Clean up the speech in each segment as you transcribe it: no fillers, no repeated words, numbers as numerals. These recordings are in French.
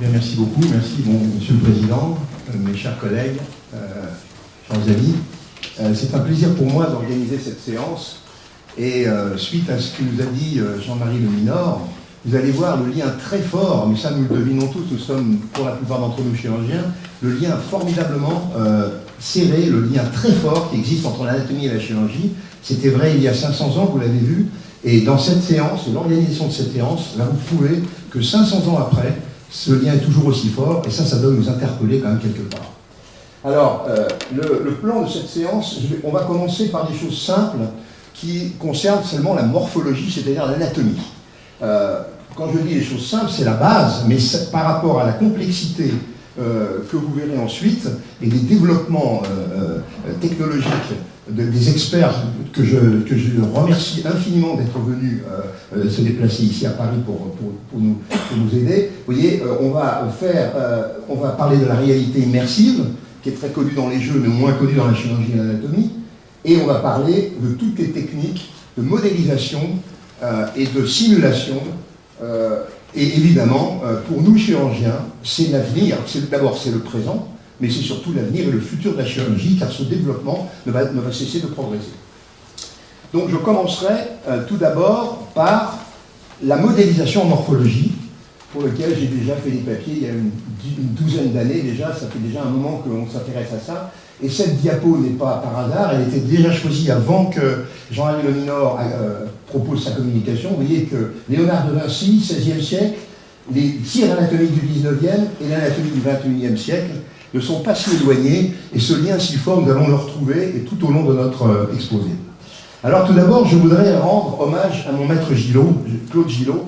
Bien, merci beaucoup. Merci, Monsieur le Président, mes chers collègues, chers amis. C'est un plaisir pour moi d'organiser cette séance. Et suite à ce que nous a dit Jean-Marie Le Minor, vous allez voir le lien très fort, mais ça nous le devinons tous, nous sommes pour la plupart d'entre nous chirurgiens, le lien formidablement serré, le lien très fort qui existe entre l'anatomie et la chirurgie. C'était vrai il y a 500 ans, vous l'avez vu, et dans cette séance, l'organisation de cette séance, va vous prouver que 500 ans après, ce lien est toujours aussi fort, et ça doit nous interpeller quand même quelque part. Alors, le plan de cette séance, on va commencer par des choses simples qui concernent seulement la morphologie, c'est-à-dire l'anatomie. Quand je dis les choses simples, c'est la base, mais par rapport à la complexité que vous verrez ensuite, et des développements technologiques des experts que je remercie infiniment d'être venus se déplacer ici à Paris pour nous aider. Vous voyez, on va parler de la réalité immersive, qui est très connue dans les jeux, mais moins connue dans la chirurgie et l'anatomie, et on va parler de toutes les techniques de modélisation et de simulation. Et évidemment, pour nous chirurgiens, c'est l'avenir, d'abord c'est le présent, mais c'est surtout l'avenir et le futur de la chirurgie, car ce développement ne va cesser de progresser. Donc je commencerai tout d'abord par la modélisation en morphologie, pour lequel j'ai déjà fait des papiers il y a une douzaine d'années déjà, ça fait déjà un moment qu'on s'intéresse à ça. Et cette diapo n'est pas par hasard, elle était déjà choisie avant que Jean-Marie Le Minor propose sa communication. Vous voyez que Léonard de Vinci, XVIe siècle, les tirs anatomiques du XIXe et l'anatomie du XXIe siècle ne sont pas si éloignés, et ce lien si fort, nous allons le retrouver et tout au long de notre exposé. Alors tout d'abord, je voudrais rendre hommage à mon maître Gillot, Claude Gillot,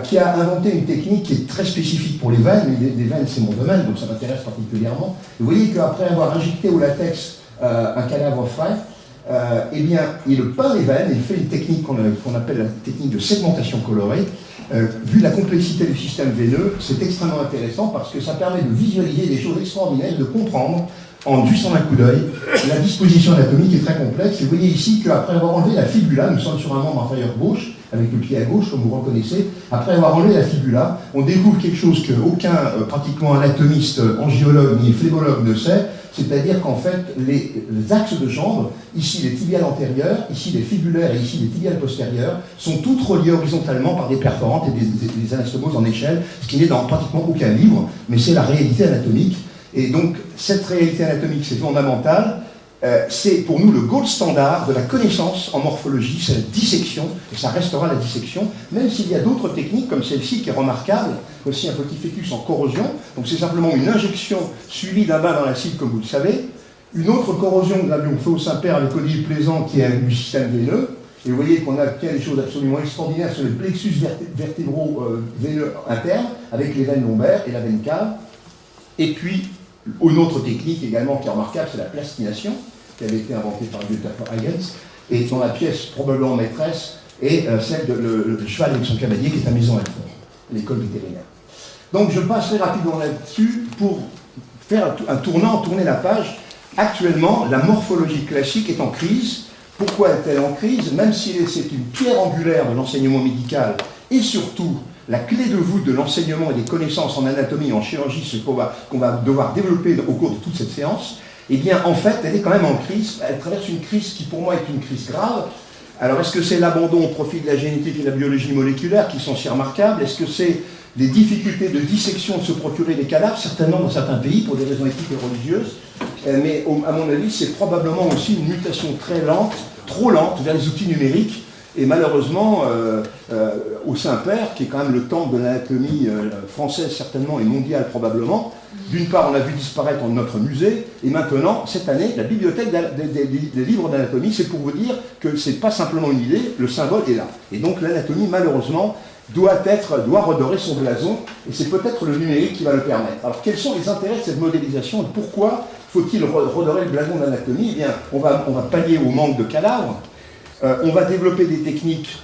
qui a inventé une technique qui est très spécifique pour les veines. Les veines, c'est mon domaine, donc ça m'intéresse particulièrement. Vous voyez qu'après avoir injecté au latex un cadavre frais, eh bien, il peint les veines, il fait une technique qu'on appelle la technique de segmentation colorée. Vu la complexité du système veineux, c'est extrêmement intéressant parce que ça permet de visualiser des choses extraordinaires, de comprendre, en juste en un coup d'œil, la disposition anatomique est très complexe. Et vous voyez ici qu'après avoir enlevé la fibula, nous sommes sur un membre inférieur gauche, avec le pied à gauche, comme vous reconnaissez, après avoir enlevé la fibula, on découvre quelque chose qu'aucun pratiquement anatomiste, angiologue ni phlémologue ne sait, c'est-à-dire qu'en fait, les axes de jambe, ici les tibiales antérieures, ici les fibulaires et ici les tibiales postérieures, sont toutes reliées horizontalement par des perforantes et des anastomoses en échelle, ce qui n'est dans pratiquement aucun livre, mais c'est la réalité anatomique. Et donc, cette réalité anatomique, c'est fondamental. C'est pour nous le gold standard de la connaissance en morphologie, c'est la dissection, et ça restera la dissection, même s'il y a d'autres techniques comme celle-ci qui est remarquable, aussi un petit fœtus en corrosion, donc c'est simplement une injection suivie d'un bain dans l'acide comme vous le savez, une autre corrosion que nous avions fait au Saint-Père avec Odile Plaisant qui est du système veineux, et vous voyez qu'on a des choses absolument extraordinaires sur les plexus vertébraux veineux internes, avec les veines lombaires et la veine cave, et puis une autre technique également qui est remarquable, c'est la plastination, qui avait été inventée par Gustav Huygens, et dont la pièce probablement maîtresse est celle de le cheval avec son cavalier, qui est à Maison-Alfort, l'école vétérinaire. Donc je passerai rapidement là-dessus pour faire un tournant, tourner la page. Actuellement, la morphologie classique est en crise. Pourquoi est-elle en crise? Même si c'est une pierre angulaire de l'enseignement médical, et surtout la clé de voûte de l'enseignement et des connaissances en anatomie et en chirurgie, ce qu'on va devoir développer au cours de toute cette séance, eh bien, en fait, elle est quand même en crise. Elle traverse une crise qui, pour moi, est une crise grave. Alors, est-ce que c'est l'abandon au profit de la génétique et de la biologie moléculaire qui sont si remarquables? Est-ce que c'est les difficultés de dissection de se procurer des cadavres? Certainement dans certains pays, pour des raisons éthiques et religieuses. Mais, à mon avis, c'est probablement aussi une mutation très lente, trop lente, vers les outils numériques. Et malheureusement, au Saint-Père, qui est quand même le temple de l'anatomie française certainement et mondiale probablement, d'une part on a vu disparaître notre musée, et maintenant, cette année, la bibliothèque des livres d'anatomie, c'est pour vous dire que ce n'est pas simplement une idée, le symbole est là. Et donc l'anatomie, malheureusement, doit redorer son blason, et c'est peut-être le numérique qui va le permettre. Alors quels sont les intérêts de cette modélisation, et pourquoi faut-il redorer le blason de l'anatomie? Eh bien, on va pallier au manque de cadavres. On va développer des techniques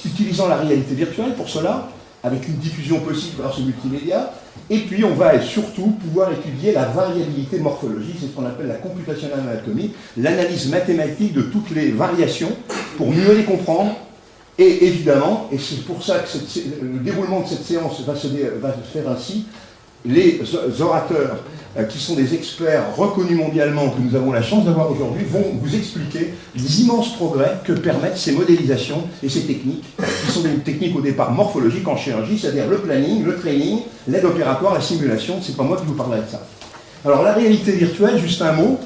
utilisant la réalité virtuelle pour cela, avec une diffusion possible grâce au multimédia, et puis on va surtout pouvoir étudier la variabilité morphologique, c'est ce qu'on appelle la computational anatomie, l'analyse mathématique de toutes les variations pour mieux les comprendre Et évidemment, et c'est pour ça que le déroulement de cette séance va se faire ainsi, les orateurs qui sont des experts reconnus mondialement, que nous avons la chance d'avoir aujourd'hui, vont vous expliquer les immenses progrès que permettent ces modélisations et ces techniques, qui sont des techniques au départ morphologiques en chirurgie, c'est-à-dire le planning, le training, l'aide opératoire, la simulation. C'est pas moi qui vous parlerai de ça. Alors la réalité virtuelle, juste un mot,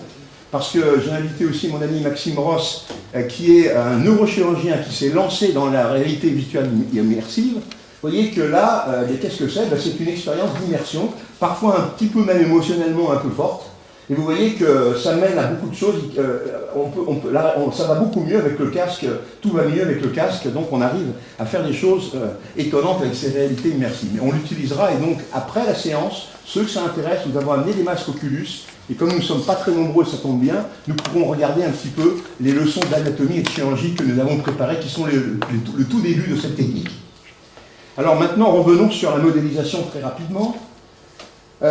parce que j'ai invité aussi mon ami Maxime Ross, qui est un neurochirurgien qui s'est lancé dans la réalité virtuelle immersive. Vous voyez que là, qu'est-ce que c'est? C'est une expérience d'immersion, parfois un petit peu même émotionnellement un peu forte. Et vous voyez que ça mène à beaucoup de choses. Ça va beaucoup mieux avec le casque, tout va mieux avec le casque, donc on arrive à faire des choses étonnantes avec ces réalités immersives. Mais on l'utilisera, et donc après la séance, ceux que ça intéresse, nous avons amené des masques Oculus, et comme nous ne sommes pas très nombreux, ça tombe bien, nous pourrons regarder un petit peu les leçons d'anatomie et de chirurgie que nous avons préparées, qui sont le tout début de cette technique. Alors maintenant, revenons sur la modélisation très rapidement. Vous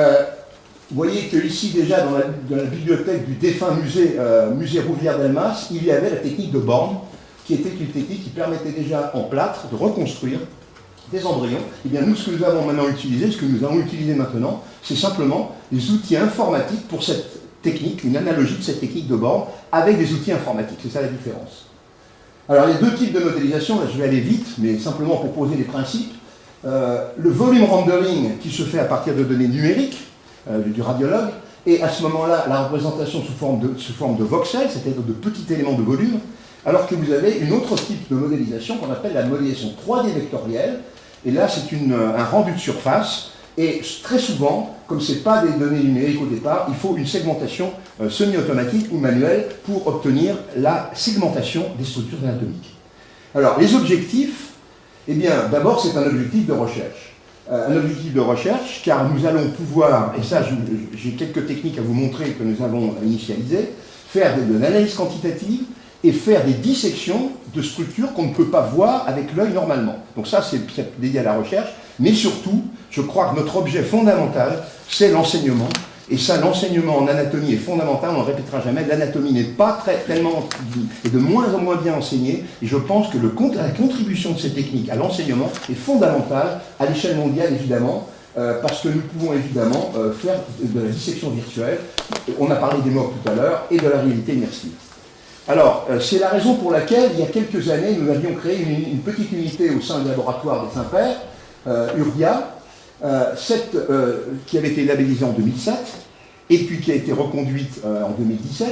voyez qu'ici, déjà, dans la bibliothèque du défunt musée Rouvière-Delmas, il y avait la technique de Born, qui était une technique qui permettait déjà en plâtre de reconstruire des embryons. Et bien nous, ce que nous avons maintenant utilisé, ce que nous allons utiliser maintenant, c'est simplement des outils informatiques pour cette technique, une analogie de cette technique de Born, avec des outils informatiques. C'est ça la différence. Alors, il y a deux types de modélisation, là je vais aller vite, mais simplement pour poser les principes. Le volume rendering qui se fait à partir de données numériques du radiologue, et à ce moment-là, la représentation sous forme de voxels, c'est-à-dire de petits éléments de volume, alors que vous avez une autre type de modélisation qu'on appelle la modélisation 3D vectorielle, et là c'est un rendu de surface, et très souvent, comme ce n'est pas des données numériques au départ, il faut une segmentation semi-automatique ou manuelle pour obtenir la segmentation des structures anatomiques. Alors, les objectifs, eh bien, d'abord, c'est un objectif de recherche. Un objectif de recherche, car nous allons pouvoir, et ça, j'ai quelques techniques à vous montrer que nous avons initialisées, faire de l'analyse quantitative et faire des dissections de structures qu'on ne peut pas voir avec l'œil normalement. Donc ça, c'est dédié à la recherche, mais surtout, je crois que notre objet fondamental, c'est l'enseignement. Et ça, l'enseignement en anatomie est fondamental, on ne le répétera jamais, l'anatomie n'est pas tellement, et de moins en moins bien enseignée, et je pense que la contribution de ces techniques à l'enseignement est fondamentale, à l'échelle mondiale évidemment, parce que nous pouvons évidemment faire de la dissection virtuelle, on a parlé des morts tout à l'heure, et de la réalité immersive. Alors, c'est la raison pour laquelle, il y a quelques années, nous avions créé une petite unité au sein du laboratoire des Saints-Pères, URIA, qui avait été labellisée en 2007, et puis qui a été reconduite en 2017,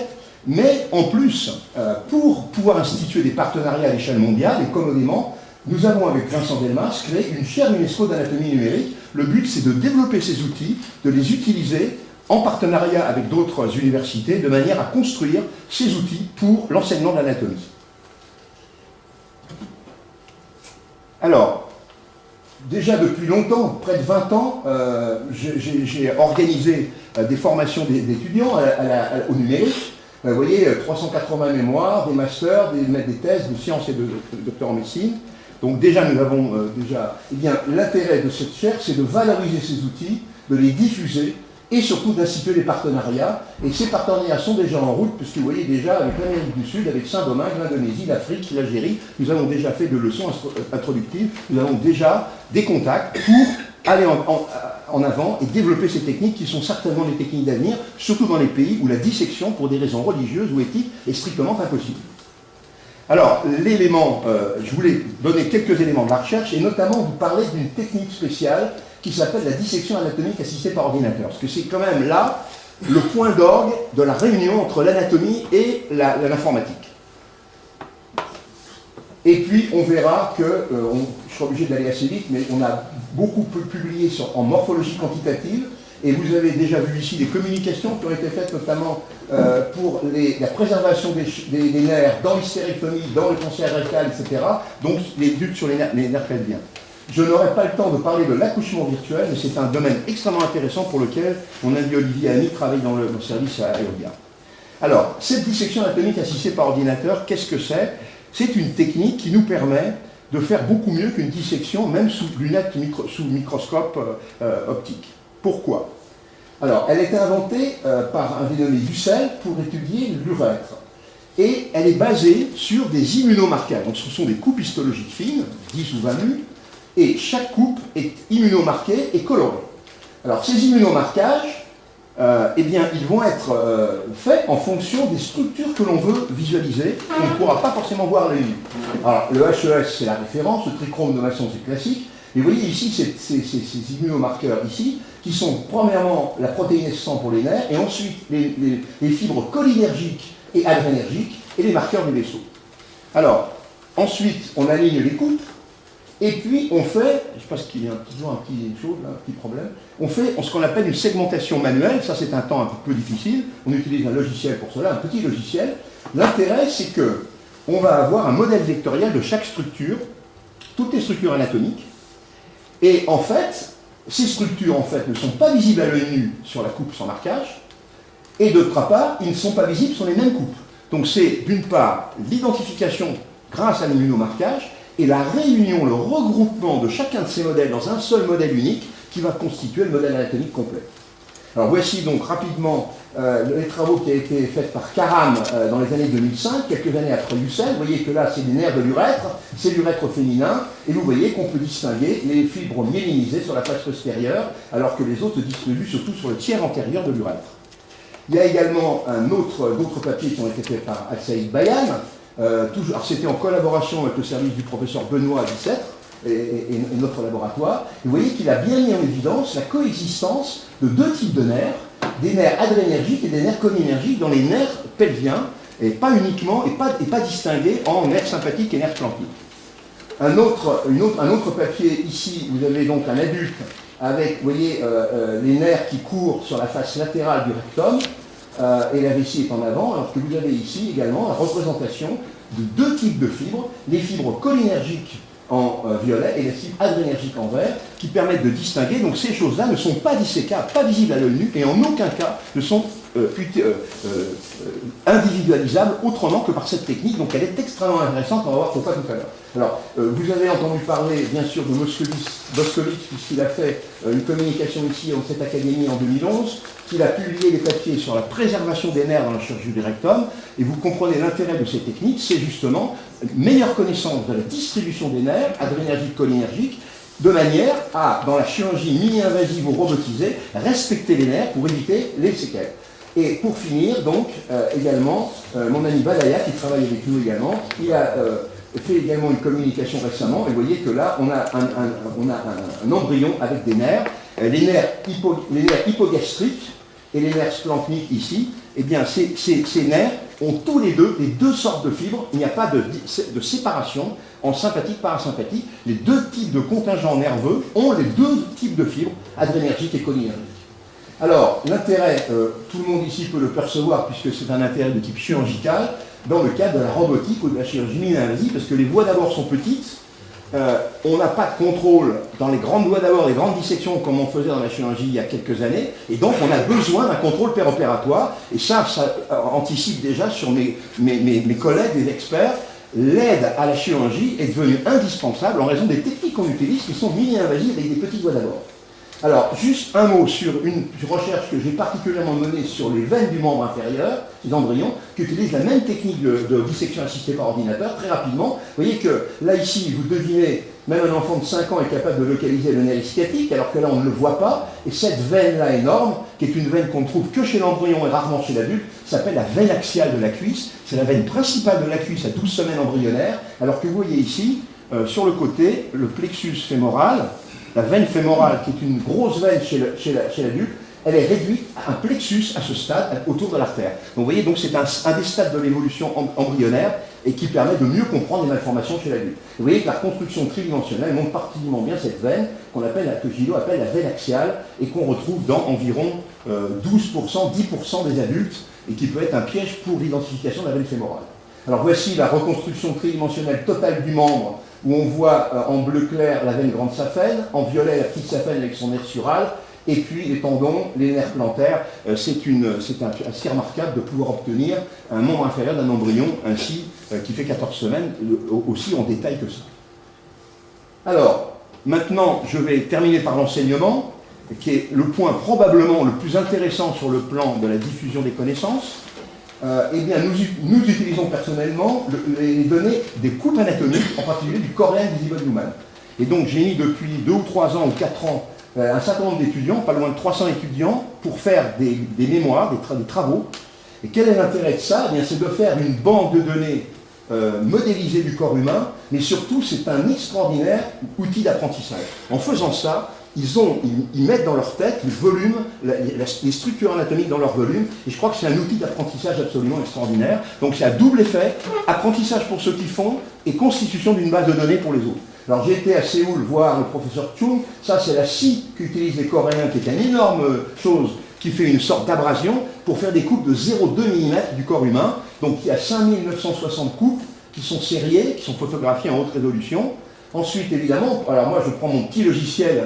mais en plus, pour pouvoir instituer des partenariats à l'échelle mondiale, et commodément, nous avons avec Vincent Delmas créé une chaire UNESCO d'anatomie numérique. Le but, c'est de développer ces outils, de les utiliser en partenariat avec d'autres universités, de manière à construire ces outils pour l'enseignement de l'anatomie. Alors, déjà depuis longtemps, près de 20 ans, j'ai organisé des formations d'étudiants au numérique. Vous voyez, 380 mémoires, des masters, des thèses de sciences et de docteurs en médecine. Donc déjà, nous avons eh bien, l'intérêt de cette chaire, c'est de valoriser ces outils, de les diffuser, et surtout d'instituer des partenariats. Et ces partenariats sont déjà en route, puisque vous voyez déjà avec l'Amérique du Sud, avec Saint-Domingue, l'Indonésie, l'Afrique, l'Algérie, nous avons déjà fait de leçons introductives, nous avons déjà des contacts pour aller en avant et développer ces techniques qui sont certainement des techniques d'avenir, surtout dans les pays où la dissection, pour des raisons religieuses ou éthiques, est strictement impossible. Alors, l'élément, je voulais donner quelques éléments de la recherche, et notamment vous parler d'une technique spéciale qui s'appelle la dissection anatomique assistée par ordinateur. Parce que c'est quand même là le point d'orgue de la réunion entre l'anatomie et l'informatique. Et puis on verra que, je suis obligé d'aller assez vite, mais on a beaucoup publié en morphologie quantitative, et vous avez déjà vu ici des communications qui ont été faites notamment pour la préservation des nerfs dans l'hystérectomie, dans le cancer rectal, etc. Donc les luttes sur les nerfs pelviens. Je n'aurai pas le temps de parler de l'accouchement virtuel, mais c'est un domaine extrêmement intéressant pour lequel mon ami Olivier Ami travaille dans le service à Eolia. Alors, cette dissection anatomique assistée par ordinateur, qu'est-ce que c'est? C'est une technique qui nous permet de faire beaucoup mieux qu'une dissection, même sous lunettes, sous microscope optique. Pourquoi? Alors, elle a été inventée par un dénommé Dussel pour étudier l'urètre. et elle est basée sur des immunomarquages. Donc ce sont des coupes histologiques fines, 10 ou 20 mu, et chaque coupe est immunomarquée et colorée. Alors ces immunomarquages, eh bien, ils vont être faits en fonction des structures que l'on veut visualiser, qu'on ne pourra pas forcément voir à l'œil nu. Alors le HES, c'est la référence, le trichrome de Masson, c'est classique. Et vous voyez ici ces immunomarqueurs ici, qui sont premièrement la protéine S100 pour les nerfs, et ensuite les fibres cholinergiques et adrénergiques, et les marqueurs du vaisseau. Alors, ensuite, on aligne les coupes, et puis on fait, je pense qu'il y a toujours un petit problème, on fait ce qu'on appelle une segmentation manuelle, ça c'est un temps un peu difficile, on utilise un logiciel pour cela, un petit logiciel. L'intérêt c'est que on va avoir un modèle vectoriel de chaque structure, toutes les structures anatomiques, et en fait, ces structures en fait ne sont pas visibles à l'œil nu sur la coupe sans marquage, et d'autre part, ils ne sont pas visibles sur les mêmes coupes. Donc c'est d'une part l'identification grâce à l'immunomarquage, et la réunion, le regroupement de chacun de ces modèles dans un seul modèle unique qui va constituer le modèle anatomique complet. Alors voici donc rapidement les travaux qui ont été faits par Karam dans les années 2005, quelques années après Hussel. Vous voyez que là c'est des nerfs de l'urètre, c'est l'urètre féminin, et vous voyez qu'on peut distinguer les fibres myélinisées sur la face postérieure, alors que les autres se distribuent surtout sur le tiers antérieur de l'urètre. Il y a également d'autres papiers qui ont été faits par Al-Saïd Bayan. Alors c'était en collaboration avec le service du professeur Benoît à Bicêtre et notre laboratoire. Vous voyez qu'il a bien mis en évidence la coexistence de deux types de nerfs, des nerfs adrénergiques et des nerfs cholinergiques dans les nerfs pelviens, et pas uniquement, et pas distingués en nerfs sympathiques et nerfs plantiques. Un autre papier, ici, vous avez donc un adulte avec, vous voyez, les nerfs qui courent sur la face latérale du rectum, et la vessie est en avant, alors que vous avez ici également la représentation de deux types de fibres, les fibres cholinergiques en violet et les fibres adrénergiques en vert, qui permettent de distinguer. Donc ces choses-là ne sont pas dissécables, pas visibles à l'œil nu, et en aucun cas ne sont individualisables autrement que par cette technique. Donc elle est extrêmement intéressante, on va voir pourquoi tout à l'heure. Alors, vous avez entendu parler, bien sûr, de Moskowitz, puisqu'il a fait une communication ici à cette académie en 2011, qu'il a publié des papiers sur la préservation des nerfs dans la chirurgie du rectum, et vous comprenez l'intérêt de ces techniques, c'est justement une meilleure connaissance de la distribution des nerfs, adrénergiques, cholinergiques, de manière à, dans la chirurgie mini-invasive ou robotisée, respecter les nerfs pour éviter les séquelles. Et pour finir, donc, également, mon ami Badaya, qui travaille avec nous également, il a fait également une communication récemment, et vous voyez que là, on a un embryon avec des nerfs, les nerfs hypogastriques et les nerfs splanchniques ici, eh bien, ces nerfs ont tous les deux sortes de fibres, il n'y a pas de séparation en sympathique, parasympathique, les deux types de contingents nerveux ont les deux types de fibres, adrénergiques et cholinergiques. Alors, l'intérêt, tout le monde ici peut le percevoir, puisque c'est un intérêt de type chirurgical, dans le cadre de la robotique ou de la chirurgie mini-invasive, parce que les voies d'abord sont petites, on n'a pas de contrôle dans les grandes voies d'abord, les grandes dissections comme on faisait dans la chirurgie il y a quelques années, et donc on a besoin d'un contrôle péropératoire, et ça anticipe déjà sur mes collègues, les experts. L'aide à la chirurgie est devenue indispensable en raison des techniques qu'on utilise qui sont mini-invasives avec des petites voies d'abord. Alors, juste un mot sur une recherche que j'ai particulièrement menée sur les veines du membre inférieur, les embryons, qui utilisent la même technique de dissection assistée par ordinateur, très rapidement. Vous voyez que là, ici, vous devinez, même un enfant de 5 ans est capable de localiser le nerf ischiatique, alors que là, on ne le voit pas. Et cette veine-là énorme, qui est une veine qu'on ne trouve que chez l'embryon et rarement chez l'adulte, s'appelle la veine axiale de la cuisse. C'est la veine principale de la cuisse à 12 semaines embryonnaires, alors que vous voyez ici, sur le côté, le plexus fémoral. La veine fémorale, qui est une grosse veine chez l'adulte, elle est réduite à un plexus à ce stade, autour de l'artère. Donc vous voyez, donc c'est un des stades de l'évolution embryonnaire et qui permet de mieux comprendre les malformations chez l'adulte. Vous voyez que la construction tridimensionnelle montre particulièrement bien cette veine que Gillot appelle la veine axiale et qu'on retrouve dans environ 12%, 10% des adultes et qui peut être un piège pour l'identification de la veine fémorale. Alors voici la reconstruction tridimensionnelle totale du membre, où on voit en bleu clair la veine grande saphène, en violet la petite saphène avec son nerf sural, et puis les tendons, les nerfs plantaires. C'est assez remarquable de pouvoir obtenir un membre inférieur d'un embryon ainsi, qui fait 14 semaines, aussi en détail que ça. Alors, maintenant, je vais terminer par l'enseignement, qui est le point probablement le plus intéressant sur le plan de la diffusion des connaissances. eh bien, nous utilisons personnellement les données des coupes anatomiques, en particulier du Korean Visible Human. Et donc j'ai mis depuis 2 ou 3 ans ou 4 ans un certain nombre d'étudiants, pas loin de 300 étudiants, pour faire des mémoires, des travaux. Et quel est l'intérêt de ça? Eh bien, c'est de faire une banque de données modélisée du corps humain, mais surtout c'est un extraordinaire outil d'apprentissage. En faisant ça, ils mettent dans leur tête le volume, les structures anatomiques dans leur volume, et je crois que c'est un outil d'apprentissage absolument extraordinaire. Donc c'est à double effet, apprentissage pour ceux qui font, et constitution d'une base de données pour les autres. Alors j'ai été à Séoul voir le professeur Chung, ça c'est la scie qu'utilisent les Coréens, qui est une énorme chose, qui fait une sorte d'abrasion pour faire des coupes de 0,2 mm du corps humain. Donc il y a 5960 coupes qui sont sériées, qui sont photographiées en haute résolution. Ensuite, évidemment, alors moi je prends mon petit logiciel,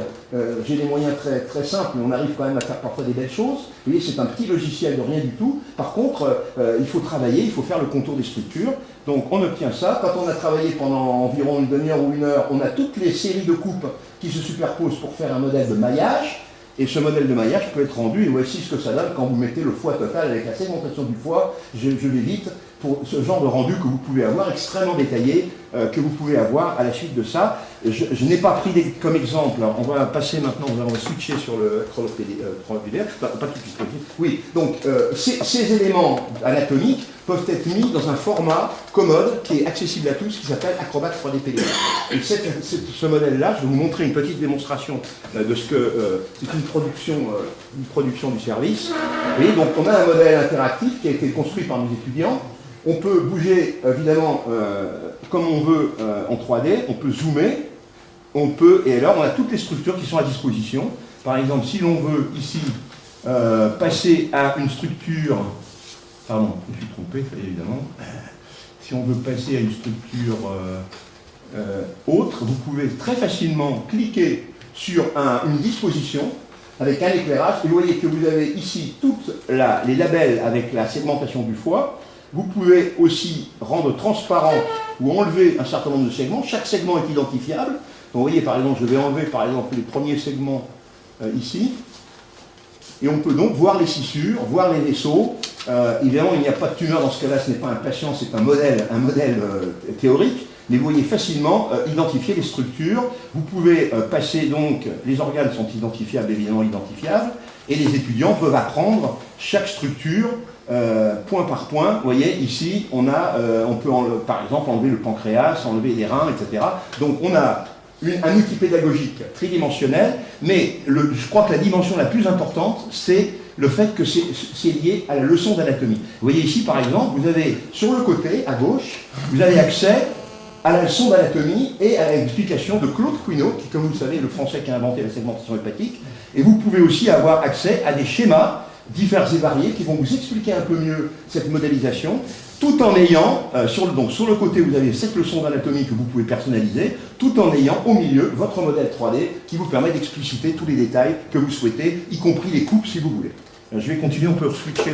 j'ai des moyens très, très simples, mais on arrive quand même à faire parfois des belles choses. Vous voyez, c'est un petit logiciel de rien du tout. Par contre, il faut travailler, il faut faire le contour des structures. Donc on obtient ça. Quand on a travaillé pendant environ une demi-heure ou 1 heure, on a toutes les séries de coupes qui se superposent pour faire un modèle de maillage. Et ce modèle de maillage peut être rendu, et voici ce que ça donne quand vous mettez le foie total avec la segmentation du foie. Je vais vite pour ce genre de rendu que vous pouvez avoir, extrêmement détaillé, que vous pouvez avoir à la suite de ça. Je n'ai pas pris comme exemple, on va passer maintenant, on va switcher sur le chronopédère, pas tout de suite. Oui, donc ces éléments anatomiques peuvent être mis dans un format commode qui est accessible à tous, qui s'appelle Acrobat 3D PDF. Et ce modèle-là, je vais vous montrer une petite démonstration de ce que c'est une production du service. Et donc on a un modèle interactif qui a été construit par nos étudiants. On peut bouger, évidemment, comme on veut en 3D, on peut zoomer, et alors on a toutes les structures qui sont à disposition. Par exemple, si l'on veut ici passer à une structure, pardon, je me suis trompé, évidemment, si on veut passer à une structure autre, vous pouvez très facilement cliquer sur une disposition avec un éclairage, et vous voyez que vous avez ici toutes les labels avec la segmentation du foie. Vous pouvez aussi rendre transparent ou enlever un certain nombre de segments. Chaque segment est identifiable. Donc, vous voyez, par exemple, je vais enlever par exemple les premiers segments ici. Et on peut donc voir les scissures, voir les vaisseaux. Évidemment, il n'y a pas de tumeur dans ce cas-là, ce n'est pas un patient, c'est un modèle théorique. Mais vous voyez facilement identifier les structures. Vous pouvez passer donc, les organes sont identifiables, évidemment identifiables, et les étudiants peuvent apprendre chaque structure point par point. Vous voyez, ici, on peut par exemple enlever le pancréas, enlever les reins, etc. Donc on a un outil pédagogique tridimensionnel, mais je crois que la dimension la plus importante, c'est le fait que c'est lié à la leçon d'anatomie. Vous voyez ici, par exemple, vous avez sur le côté, à gauche, vous avez accès à la leçon d'anatomie et à l'explication de Claude Quinault, qui, comme vous le savez, est le Français qui a inventé la segmentation hépatique. Et vous pouvez aussi avoir accès à des schémas divers et variés qui vont vous expliquer un peu mieux cette modélisation, tout en ayant, sur le côté, vous avez cette leçon d'anatomie que vous pouvez personnaliser, tout en ayant au milieu votre modèle 3D qui vous permet d'expliciter tous les détails que vous souhaitez, y compris les coupes si vous voulez. Je vais continuer, on peut switcher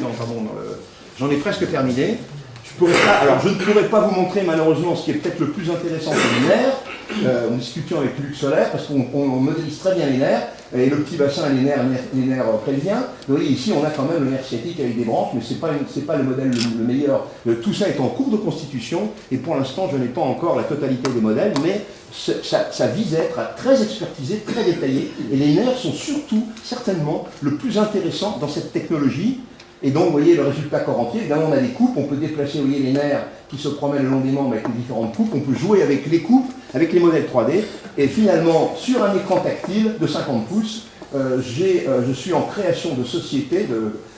j'en ai presque terminé. Je ne pourrais pas vous montrer malheureusement ce qui est peut-être le plus intéressant pour les nerfs, en discutant avec Luc Solaire, parce qu'on modélise très bien les nerfs, et le petit bassin et les nerfs pelviens. Vous voyez, ici on a quand même le nerf sciatique avec des branches, mais ce n'est pas le modèle le meilleur. Tout ça est en cours de constitution, et pour l'instant je n'ai pas encore la totalité des modèles, mais ça vise à être très expertisé, très détaillé, et les nerfs sont surtout, certainement, le plus intéressant dans cette technologie. Et donc, vous voyez le résultat corps entier. Évidemment, on a des coupes, on peut déplacer, vous voyez, les nerfs qui se promènent le long des membres avec les différentes coupes. On peut jouer avec les coupes, avec les modèles 3D. Et finalement, sur un écran tactile de 50 pouces, je suis en création de société,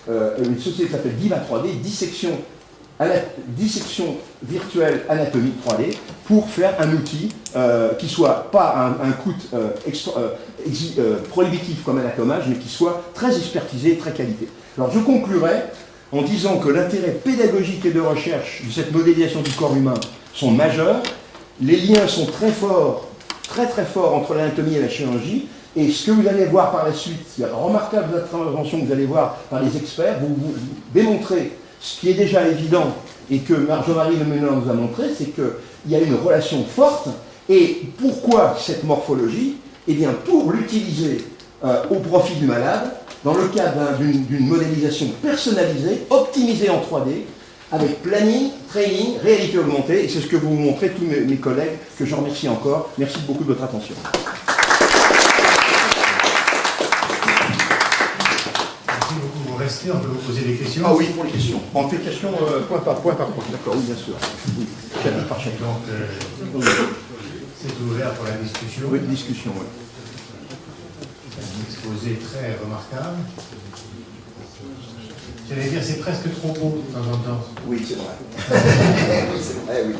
une société qui s'appelle Diva 3D, dissection virtuelle anatomique 3D, pour faire un outil qui soit pas un coût prohibitif comme anatomage, mais qui soit très expertisé et très qualité. Alors je conclurai en disant que l'intérêt pédagogique et de recherche de cette modélisation du corps humain sont majeurs. Les liens sont très forts, très très forts entre l'anatomie et la chirurgie. Et ce que vous allez voir par la suite, c'est remarquable intervention que vous allez voir par les experts, vous démontrez ce qui est déjà évident et que Jean-Marie Lemeneur nous a montré, c'est qu'il y a une relation forte. Et pourquoi cette morphologie? Eh bien, pour l'utiliser au profit du malade, dans le cadre d'une modélisation personnalisée, optimisée en 3D, avec planning, training, réalité augmentée, et c'est ce que vous montrez tous mes collègues, que je remercie encore. Merci beaucoup de votre attention. Merci beaucoup. Vous restez, on peut vous poser des questions. Ah oui, pour les questions. On fait questions point par point. D'accord, oui, bien sûr. Oui, chapitre par chapitre. Donc, c'est ouvert pour la discussion. Oui, discussion, oui. Un exposé très remarquable. J'allais dire, c'est presque trop beau de temps en temps. Oui, c'est vrai. C'est vrai, oui.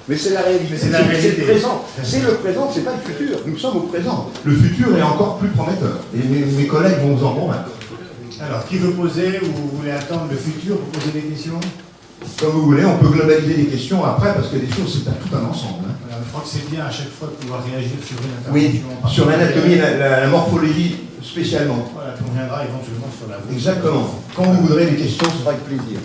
Mais c'est la réalité. C'est la réalité. C'est le présent. C'est le présent, c'est pas le futur. Nous sommes au présent. Le futur est encore plus prometteur. Et mes collègues vont vous en convaincre. Alors, qui veut poser ou vous voulez attendre le futur pour poser des questions? Comme vous voulez, on peut globaliser les questions après, parce que les choses, c'est tout un ensemble. Hein. Voilà, je crois que c'est bien à chaque fois de pouvoir réagir sur une Oui, intervention. sur l'anatomie et la morphologie spécialement. Voilà, puis on viendra éventuellement sur la voix. Exactement. Quand vous voudrez les questions, ce sera avec plaisir.